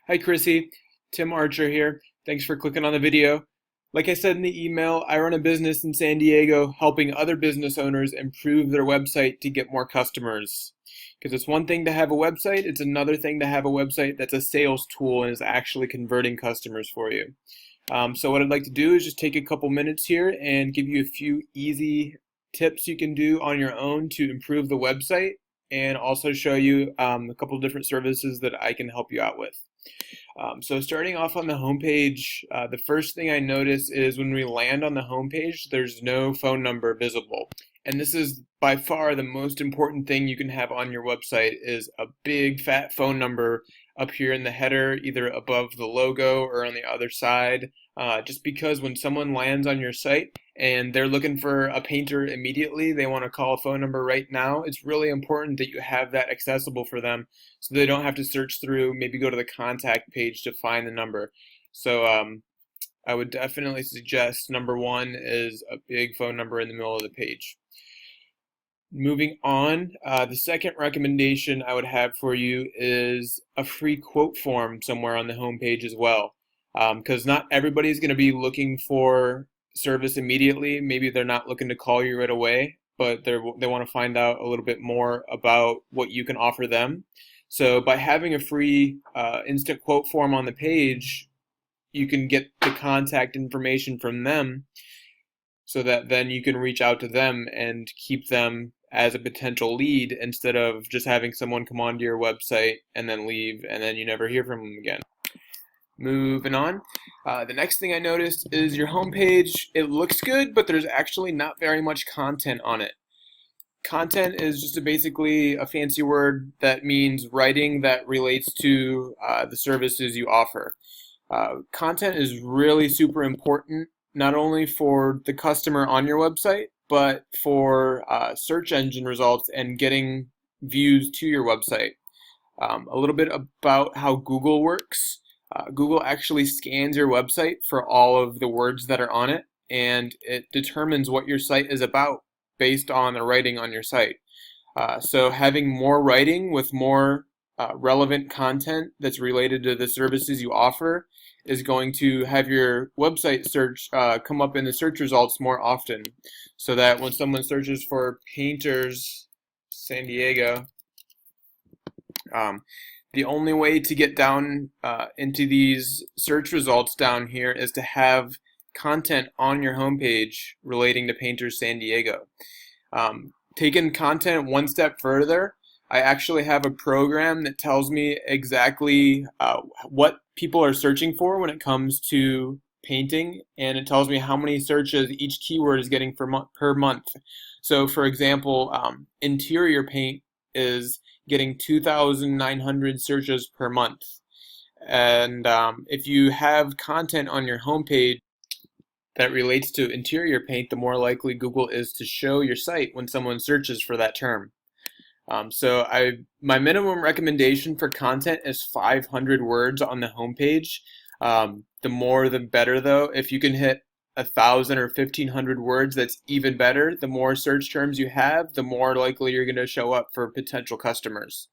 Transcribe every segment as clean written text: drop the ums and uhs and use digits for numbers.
Hi Chrissy, Tim Archer here. Thanks for clicking on the video. Like I said in the email, I run a business in San Diego helping other business owners improve their website to get more customers. Because it's one thing to have a website, it's another thing to have a website that's a sales tool and is actually converting customers for you. So what I'd like to do is just take a couple minutes here and give you a few easy tips you can do on your own to improve the website and also show you a couple different services that I can help you out with. So starting off on the homepage, the first thing I notice is when we land on the homepage, there's no phone number visible. And this is by far the most important thing you can have on your website is a big fat phone number up here in the header, either above the logo or on the other side. Just because when someone lands on your site and they're looking for a painter immediately, they want to call a phone number right now, it's really important that you have that accessible for them so they don't have to search through, maybe go to the contact page to find the number. So I would definitely suggest number one is a big phone number in the middle of the page. Moving on, the second recommendation I would have for you is a free quote form somewhere on the homepage as well. Because not everybody's going to be looking for service immediately. Maybe they're not looking to call you right away, but they want to find out a little bit more about what you can offer them. So by having a free instant quote form on the page, you can get the contact information from them so that then you can reach out to them and keep them as a potential lead instead of just having someone come onto your website and then leave and then you never hear from them again. Moving on, the next thing I noticed is your homepage. It looks good, but there's actually not very much content on it. Content is just basically a fancy word that means writing that relates to the services you offer. Content is really super important, not only for the customer on your website, but for search engine results and getting views to your website. A little bit about how Google works. Google actually scans your website for all of the words that are on it, and it determines what your site is about based on the writing on your site. So having more writing with more relevant content that's related to the services you offer is going to have your website search come up in the search results more often, so that when someone searches for painters San Diego, the only way to get down into these search results down here is to have content on your homepage relating to Painters San Diego. Taking content one step further, I actually have a program that tells me exactly what people are searching for when it comes to painting, and it tells me how many searches each keyword is getting per month. So for example, interior paint is getting 2,900 searches per month. And if you have content on your homepage that relates to interior paint, the more likely Google is to show your site when someone searches for that term. So my minimum recommendation for content is 500 words on the homepage. The more the better though. If you can hit 1,000 or 1,500 words, that's even better. The more search terms you have, the more likely you're going to show up for potential customers.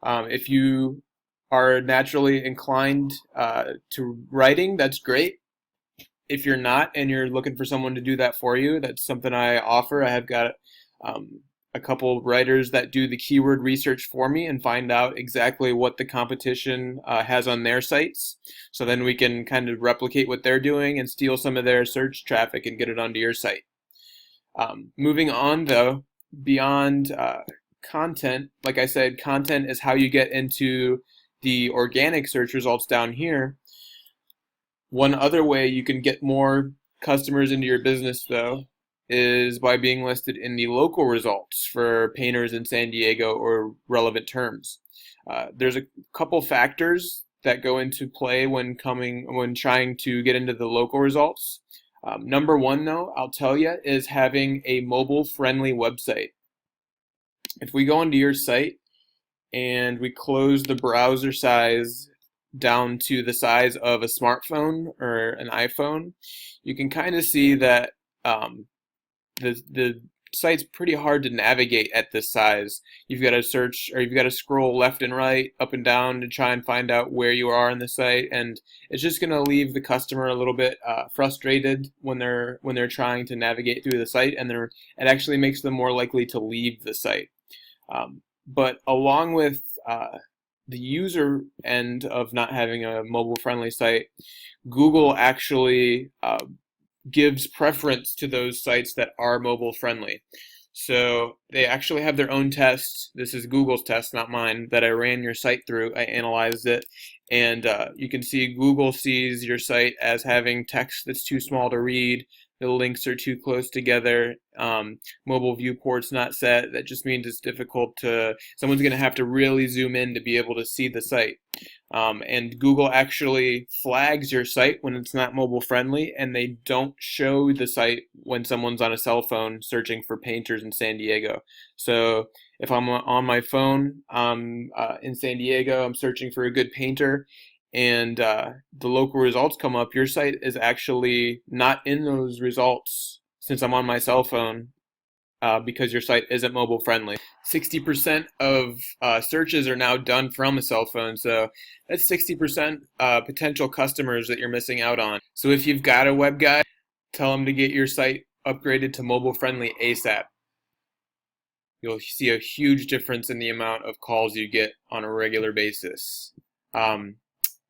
If you are naturally inclined to writing, that's great. If you're not and you're looking for someone to do that for you, that's something I offer. I have got a couple writers that do the keyword research for me and find out exactly what the competition has on their sites. So then we can kind of replicate what they're doing and steal some of their search traffic and get it onto your site. Moving on though, beyond content, like I said, content is how you get into the organic search results down here. One other way you can get more customers into your business though is by being listed in the local results for painters in San Diego or relevant terms. There's a couple factors that go into play when trying to get into the local results. Number one though, I'll tell you, is having a mobile friendly website. If we go into your site and we close the browser size down to the size of a smartphone or an iPhone, you can kind of see that the site's pretty hard to navigate at this size. You've got to search, or you've got to scroll left and right, up and down to try and find out where you are in the site, and it's just going to leave the customer a little bit frustrated when they're trying to navigate through the site, and it actually makes them more likely to leave the site. But along with the user end of not having a mobile-friendly site, Google actually gives preference to those sites that are mobile friendly. So they actually have their own test. This is Google's test, not mine, that I ran your site through. I analyzed it, and you can see Google sees your site as having text that's too small to read. The links are too close together. Mobile viewport's not set. That just means it's difficult to, someone's going to have to really zoom in to be able to see the site. And Google actually flags your site when it's not mobile friendly, and they don't show the site when someone's on a cell phone searching for painters in San Diego. So if I'm on my phone in San Diego, I'm searching for a good painter, and the local results come up, your site is actually not in those results since I'm on my cell phone, because your site isn't mobile friendly. 60% of searches are now done from a cell phone, so that's 60% potential customers that you're missing out on. So if you've got a web guy, tell them to get your site upgraded to mobile friendly ASAP. You'll see a huge difference in the amount of calls you get on a regular basis.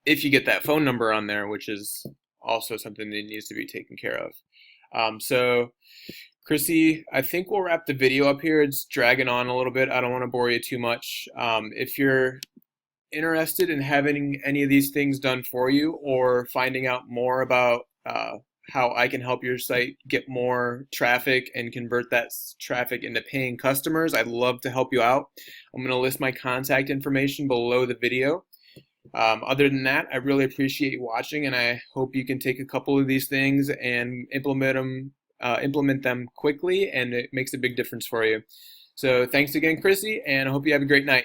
If you get that phone number on there, which is also something that needs to be taken care of. So Chrissy, I think we'll wrap the video up here. It's dragging on a little bit. I don't want to bore you too much. If you're interested in having any of these things done for you, or finding out more about how I can help your site get more traffic and convert that traffic into paying customers, I'd love to help you out. I'm going to list my contact information below the video. Other than that, I really appreciate you watching, and I hope you can take a couple of these things and implement them quickly, and it makes a big difference for you. So thanks again, Chrissy, and I hope you have a great night.